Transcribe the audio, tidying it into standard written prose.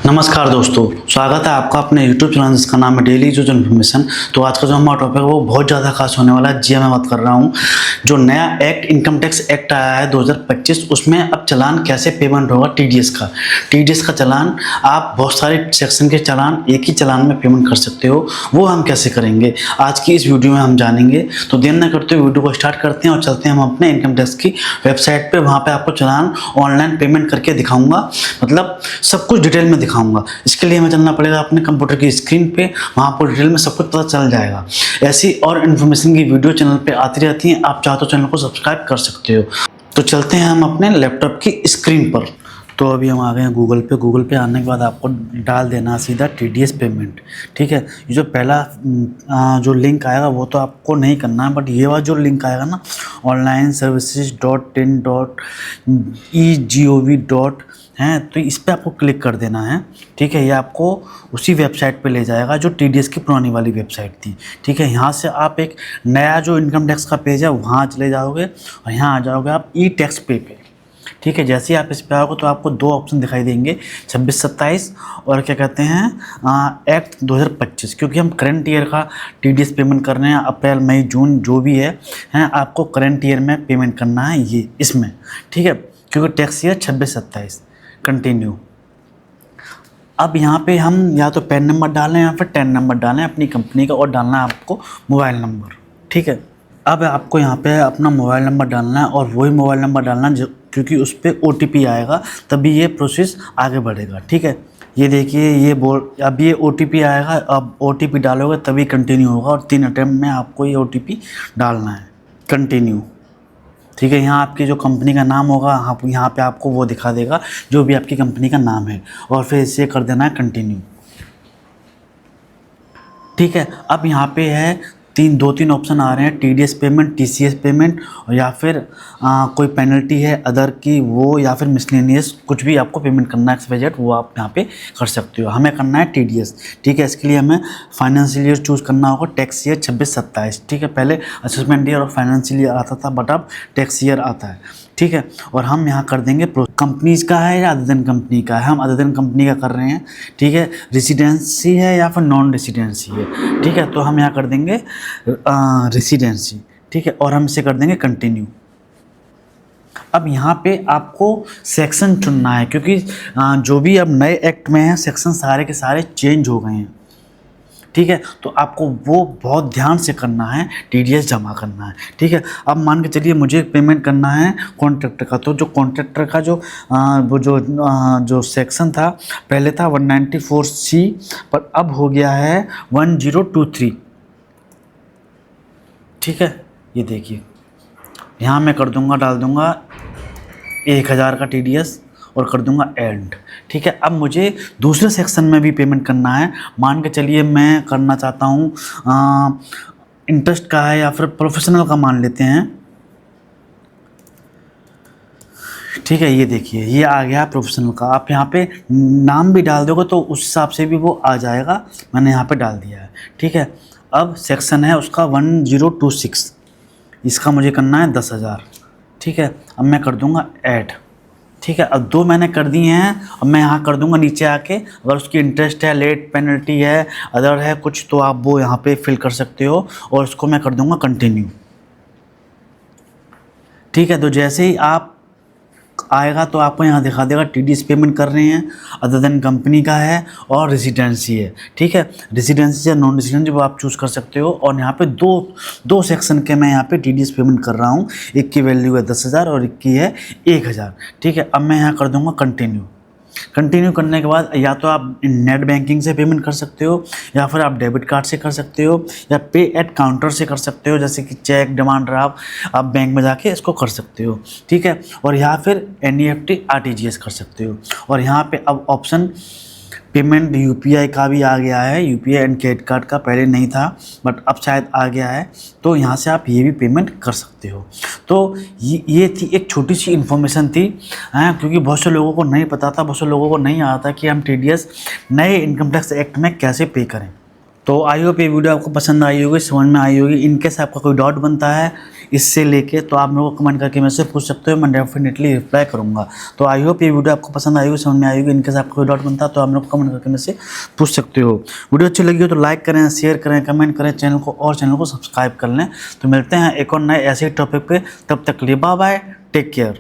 नमस्कार दोस्तों, स्वागत है आपका अपने YouTube चैनल जिसका नाम है डेली जो इन्फॉर्मेशन। तो आज का जो हमारा टॉपिक है वो बहुत ज़्यादा खास होने वाला है। जी मैं बात कर रहा हूँ जो नया एक्ट इनकम टैक्स एक्ट आया है 2025, उसमें अब चालान कैसे पेमेंट होगा। टीडीएस का चालान आप बहुत सारे सेक्शन के चालान एक ही चालान में पेमेंट कर सकते हो। वो हम कैसे करेंगे आज की इस वीडियो में हम जानेंगे। तो देर न करते हुए वीडियो को स्टार्ट करते हैं और चलते हैं हम अपने इनकम टैक्स की वेबसाइट पर। वहाँ पर आपको चालान ऑनलाइन पेमेंट करके दिखाऊँगा, मतलब सब कुछ डिटेल में दिखाऊंगा। इसके लिए हमें चलना पड़ेगा अपने कंप्यूटर की स्क्रीन पे, वहाँ पर डिटेल में सब कुछ पता चल जाएगा। ऐसी और इन्फॉर्मेशन की वीडियो चैनल पे आती रहती हैं, आप चाहो तो चैनल को सब्सक्राइब कर सकते हो। तो चलते हैं हम अपने लैपटॉप की स्क्रीन पर। तो अभी हम आ गए हैं गूगल पे आने के बाद आपको डाल देना सीधा टीडीएस पेमेंट। ठीक है, ये जो पहला जो लिंक आएगा वो तो आपको नहीं करना है, बट ये वाला जो लिंक आएगा ना onlineservices.tin.egov. हैं तो इस पर आपको क्लिक कर देना है। ठीक है, ये आपको उसी वेबसाइट पे ले जाएगा जो टीडीएस की पुरानी वाली वेबसाइट थी। ठीक है, यहाँ से आप एक नया जो इनकम टैक्स का पेज है वहाँ चले जाओगे और यहाँ आ जाओगे आप ई टैक्स पे। ठीक है, जैसे ही आप इस पे आओगे तो आपको दो ऑप्शन दिखाई देंगे, 26-27 और क्या कहते हैं एक्ट 2025। क्योंकि हम करंट ईयर का टीडीएस पेमेंट कर रहे हैं, अप्रैल मई जून जो भी है आपको करंट ईयर में पेमेंट करना है ये इसमें। ठीक है, क्योंकि टैक्स ईयर 26-27 कंटिन्यू। अब यहाँ पे हम या तो पैन नंबर डालें या फिर टैन नंबर डालें अपनी कंपनी का, और डालना है आपको मोबाइल नंबर। ठीक है, अब आपको यहाँ पे अपना मोबाइल नंबर डालना है और वही मोबाइल नंबर डालना है क्योंकि उस पर OTP आएगा, तभी ये प्रोसेस आगे बढ़ेगा। ठीक है, ये देखिए अब ये OTP आएगा, अब OTP डालोगे तभी कंटिन्यू होगा और 3 अटेम्प्ट में आपको ये OTP डालना है। कंटिन्यू। ठीक है, यहाँ आपकी जो कंपनी का नाम होगा यहाँ पे आपको वो दिखा देगा जो भी आपकी कंपनी का नाम है, और फिर इसे कर देना है कंटिन्यू। ठीक है, अब यहाँ पे है दो तीन ऑप्शन आ रहे हैं, टीडीएस पेमेंट, टीसीएस पेमेंट, और या फिर कोई पेनल्टी है अदर की वो, या फिर मिसलेनियस कुछ भी आपको पेमेंट करना है एक्सवाइजेड, वो आप यहाँ पे कर सकते हो। हमें करना है टीडीएस। ठीक है, इसके लिए हमें फाइनेंशियल ईयर चूज़ करना होगा, टैक्स ईयर 26-27। ठीक है, पहले असेसमेंट ईयर और फाइनेंशियल ईयर आता था, बट अब टैक्स ईयर आता है। ठीक है, और हम यहाँ कर देंगे कंपनीज का है या अदर देन कंपनी का है। हम अदर देन कंपनी का कर रहे हैं। ठीक है, रेसिडेंसी है या फिर नॉन रेसिडेंसी है। ठीक है, तो हम यहाँ कर देंगे रेसिडेंसी। ठीक है, और हम इसे कर देंगे कंटिन्यू। अब यहाँ पे आपको सेक्शन चुनना है, क्योंकि जो भी अब नए एक्ट में है सेक्शन सारे के सारे चेंज हो गए हैं। ठीक है, तो आपको वो बहुत ध्यान से करना है, टीडीएस जमा करना है। ठीक है, अब मान के चलिए मुझे पेमेंट करना है कॉन्ट्रैक्टर का, तो जो कॉन्ट्रैक्टर का जो सेक्शन था पहले था 194C, पर अब हो गया है 1023। ठीक है, ये देखिए यहाँ मैं कर दूंगा, डाल दूंगा 1000 का टीडीएस और कर दूंगा एंड। ठीक है, अब मुझे दूसरे सेक्शन में भी पेमेंट करना है। मान के चलिए मैं करना चाहता हूँ इंटरेस्ट का है या फिर प्रोफेशनल का मान लेते हैं। ठीक है, ये देखिए ये आ गया प्रोफेशनल का। आप यहाँ पे नाम भी डाल दोगे तो उस हिसाब से भी वो आ जाएगा, मैंने यहाँ पे डाल दिया है। ठीक है, अब सेक्शन है उसका 1026, इसका मुझे करना है 10,000। ठीक है, अब मैं कर दूंगा ऐड। ठीक है, अब 2 मैंने कर दिए हैं। अब मैं यहाँ कर दूंगा नीचे आके, अगर उसकी इंटरेस्ट है, लेट पेनल्टी है, अदर है कुछ, तो आप वो यहाँ पे फिल कर सकते हो, और उसको मैं कर दूंगा कंटिन्यू। ठीक है, तो जैसे ही आप आएगा तो आपको यहाँ दिखा देगा टीडीएस पेमेंट कर रहे हैं, अदर देन कंपनी का है और रेसिडेंसी है। ठीक है, रेसिडेंसी या नॉन रेसिडेंसी वो आप चूज़ कर सकते हो। और यहाँ पे दो सेक्शन के मैं यहाँ पे टीडीएस पेमेंट कर रहा हूँ, एक की वैल्यू है 10,000 और एक की है 1,000। ठीक है, अब मैं यहाँ कर दूँगा कंटिन्यू। कंटिन्यू करने के बाद या तो आप नेट बैंकिंग से पेमेंट कर सकते हो, या फिर आप डेबिट कार्ड से कर सकते हो, या पे एट काउंटर से कर सकते हो, जैसे कि चेक, डिमांड ड्राफ्ट आप बैंक में जाके इसको कर सकते हो। ठीक है, और यहाँ फिर NEFT RTGS कर सकते हो। और यहाँ पे अब ऑप्शन पेमेंट UPI का भी आ गया है, UPI एंड क्रेडिट कार्ड का पहले नहीं था बट अब शायद आ गया है, तो यहाँ से आप ये भी पेमेंट कर सकते हो। तो ये थी एक छोटी सी इन्फॉर्मेशन थी, क्योंकि बहुत से लोगों को नहीं पता था, बहुत से लोगों को नहीं आता कि हम टीडीएस नए इनकम टैक्स एक्ट में कैसे पे करें। तो आई होप ये वीडियो आपको पसंद आई होगी, समझ में आई होगी। इनकेस आपका कोई डाउट बनता है इससे लेके तो आप मेरे को कमेंट करके मेरे से पूछ सकते हो, मैं डेफिनेटली रिप्लाई करूँगा। तो आई होप ये वीडियो आपको पसंद आई होगी, समझ में आई होगी। इनकेस आपका कोई डाउट बनता है तो आप मेरे को कमेंट करके मेरे से पूछ सकते हो। वीडियो अच्छी लगी हो तो लाइक करें, शेयर करें, कमेंट करें, चैनल को सब्सक्राइब कर लें। तो मिलते हैं एक और नए ऐसे टॉपिक पे, तब तक के लिए बाय बाय, टेक केयर।